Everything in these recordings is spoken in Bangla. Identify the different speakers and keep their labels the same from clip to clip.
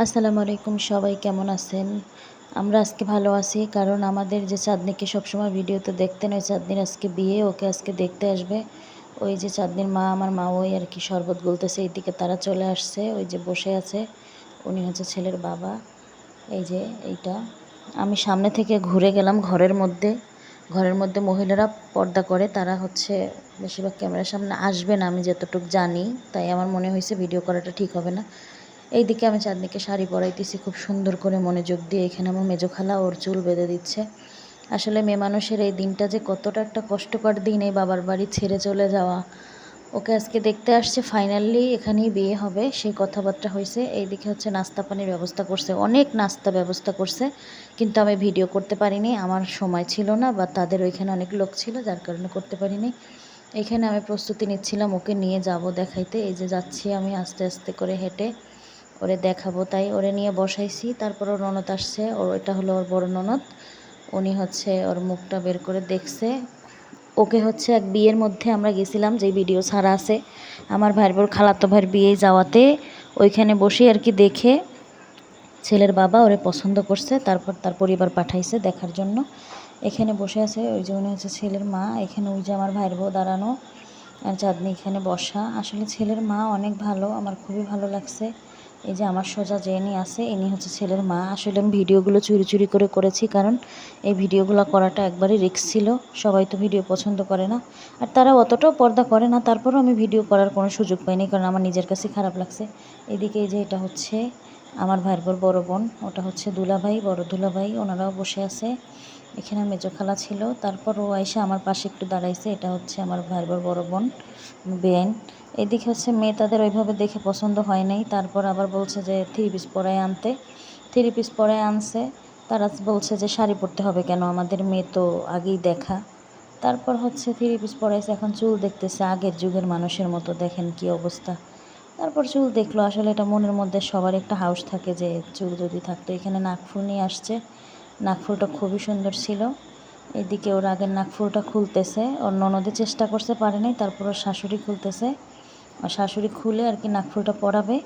Speaker 1: আসসালামু আলাইকুম, সবাই কেমন আছেন? আমরা আজকে ভালো আছি, কারণ আমাদের যে চাঁদনিকে সবসময় ভিডিওতে দেখতেন, ওই চাঁদনির আজকে বিয়ে, ওকে আজকে দেখতে আসবে। ওই যে চাঁদনির মা, আমার মা, ওই আর কি শরবত গলতেছে, এইদিকে তারা চলে আসছে। ওই যে বসে আছে, উনি হচ্ছে ছেলের বাবা। এই যে এইটা আমি সামনে থেকে ঘুরে গেলাম ঘরের মধ্যে মহিলারা পর্দা করে, তারা হচ্ছে বেশিরভাগ ক্যামেরার সামনে আসবে না, আমি যতটুকু জানি। তাই আমার মনে হয়েছে ভিডিও করাটা ঠিক হবে না। এইদিকে আমি চাঁদনিকে শাড়ি পরাইতেছি খুব সুন্দর করে মনোযোগ দিয়ে। এখানে আমার মেজো খালা ওর চুল বেঁধে দিচ্ছে। আসলে মেয়ে মানুষের এই দিনটা যে কতটা একটা কষ্টকর দিন, এই বাবার বাড়ি ছেড়ে চলে যাওয়া। ওকে আজকে দেখতে আসছে, ফাইনালি এখানেই বিয়ে হবে সেই কথাবার্তা হয়েছে। এইদিকে হচ্ছে নাস্তা পানির ব্যবস্থা করছে, অনেক নাস্তা ব্যবস্থা করছে, কিন্তু আমি ভিডিও করতে পারিনি, আমার সময় ছিল না, বা তাদের ওইখানে অনেক লোক ছিল যার কারণে করতে পারিনি। এখানে আমি প্রস্তুতি নিচ্ছিলাম ওকে নিয়ে যাব দেখাইতে। এই যে যাচ্ছি আমি আস্তে আস্তে করে হেঁটে, ওরে দেখাবো তাই ওরে নিয়ে বসাইছি। তারপর ওর ননদ আসছে, ওর এটা হলো ওর বড় ননদ। উনি হচ্ছে ওর মুখটা বের করে দেখছে। ওকে হচ্ছে এক বিয়ের মধ্যে আমরা গেছিলাম, যেই ভিডিও ছাড়া আছে, আমার ভাইয়ের বড় খালাতো ভাইয়ের বিয়ে যাওয়াতে ওইখানে বসে আর কি দেখে ছেলের বাবা ওরে পছন্দ করছে, তারপর তার পরিবার পাঠাইছে দেখার জন্য। এখানে বসে আছে, ওই যে উনি হচ্ছে ছেলের মা। এখানে ওই যে আমার ভাইয়ের বউ দাঁড়ানো, আর চাঁদনি এখানে বসা। আসলে ছেলের মা অনেক ভালো, আমার খুবই ভালো লাগছে। এই যে আমার সোজা যে ইনি আছে, ইনি হচ্ছে ছেলের মা। আসলে আমি ভিডিওগুলো চুরি চুরি করে করেছি, কারণ এই ভিডিওগুলো করাটা একবারই রিস্ক ছিল। সবাই তো ভিডিও পছন্দ করে না, আর তারা অতটাও পর্দা করে না। তারপরও আমি ভিডিও করার কোনো সুযোগ পাইনি, কারণ আমার নিজের কাছে খারাপ লাগছে। এদিকে এই যে এটা হচ্ছে আমার ভাইয়ের বড় বোন, ওটা হচ্ছে দুলাভাই, বড় দুলাভাই, ওনারাও বসে আছে। এখানে মেজো খালা ছিল, তারপর ও আইসা আমার পাশে একটু দাঁড়াইছে। এটা হচ্ছে আমার ভাইয়ের বড় বোন, বেআইন। এদিকে হচ্ছে মেয়ে তাদের ওইভাবে দেখে পছন্দ হয় নাই, তারপর আবার বলছে যে থ্রি পিস পরায় আনতে। থ্রি পিস পরায় আনছে, তারা বলছে যে শাড়ি পরতে হবে কেন, আমাদের মেয়ে তো আগেই দেখা। তারপর হচ্ছে থ্রি পিস পরাইছে, এখন চুল দেখতেছে আগের যুগের মানুষের মতো, দেখেন কি অবস্থা। তারপর চুল দেখলো। আসলে এটা মনের মধ্যে সবার একটা হাউস থাকে যে চুল যদি থাকতো। এখানে নাকফুল নিয়ে আসছে, নাকফুলটা খুবই সুন্দর ছিল। এদিকে ওর আগের নাকফুলটা খুলতেছে, ওর ননদে চেষ্টা করছে, পারে নাই, তারপর ওর শাশুড়ি খুলতেছে। আর শাশুড়ি খুলে আর কি নাকফুলটা পরাবে,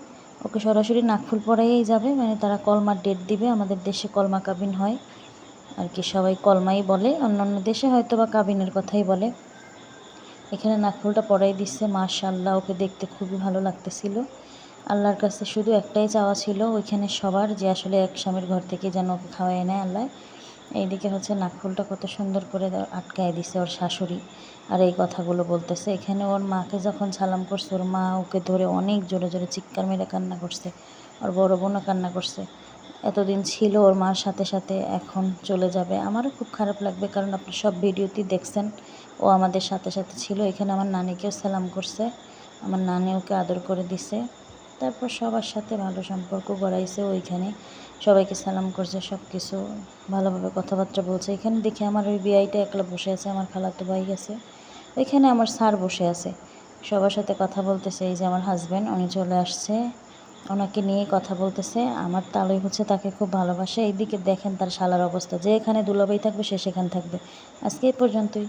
Speaker 1: ওকে সরাসরি নাকফুল পরাইয়েই যাবে, মানে তারা কলমার ডেট দিবে। আমাদের দেশে কলমা কাবিন হয় আর কি, সবাই কলমাই বলে, অন্যান্য দেশে হয়তো বা কাবিনের কথাই বলে। এখানে নাকফুলটা পরাই দিচ্ছে, মাশাআল্লাহ, ওকে দেখতে খুবই ভালো লাগতেছিল। আল্লাহর কাছে শুধু একটাই চাওয়া ছিল ওইখানে সবার, যে আসলে এক স্বামীর ঘর থেকে যেন ওকে খাওয়াই নেয় আল্লাহ। এইদিকে হচ্ছে নাকফুলটা কত সুন্দর করে আটকায় দিছে ওর শাশুড়ি, আর এই কথাগুলো বলতেছে। এখানে ওর মাকে যখন সালাম করছে, ওর মা ওকে ধরে অনেক জোরে জোরে চিৎকার মেরে কান্না করছে। ওর বড় বোনও কান্না করছে। এতদিন ছিল ওর মার সাথে সাথে, এখন চলে যাবে। আমারও খুব খারাপ লাগবে, কারণ আপনি সব ভিডিওতেই দেখছেন ও আমাদের সাথে সাথে ছিল। এখানে আমার নানিকেও সালাম করছে, আমার নানি ওকে আদর করে দিছে। তারপর সবার সাথে ভালো সম্পর্ক গড়াইছে ওইখানে, সবাইকে সালাম করছে, সব কিছু ভালোভাবে কথাবার্তা বলছে। এখানে দেখি আমার ওই বিআইটা একলা বসে আছে, আমার খালাতো ভাই আছে। ওইখানে আমার স্যার বসে আছে, সবার সাথে কথা বলতেছে। এই যে আমার হাজব্যান্ড, উনি চলে আসছে, ওনাকে নিয়ে কথা বলতেছে। আমার তালই হচ্ছে তাকে খুব ভালোবাসে। এইদিকে দেখেন তার শালার অবস্থা, যে এখানে দুলাভাই থাকবে সে সেখানে থাকবে। আজকে এই পর্যন্তই।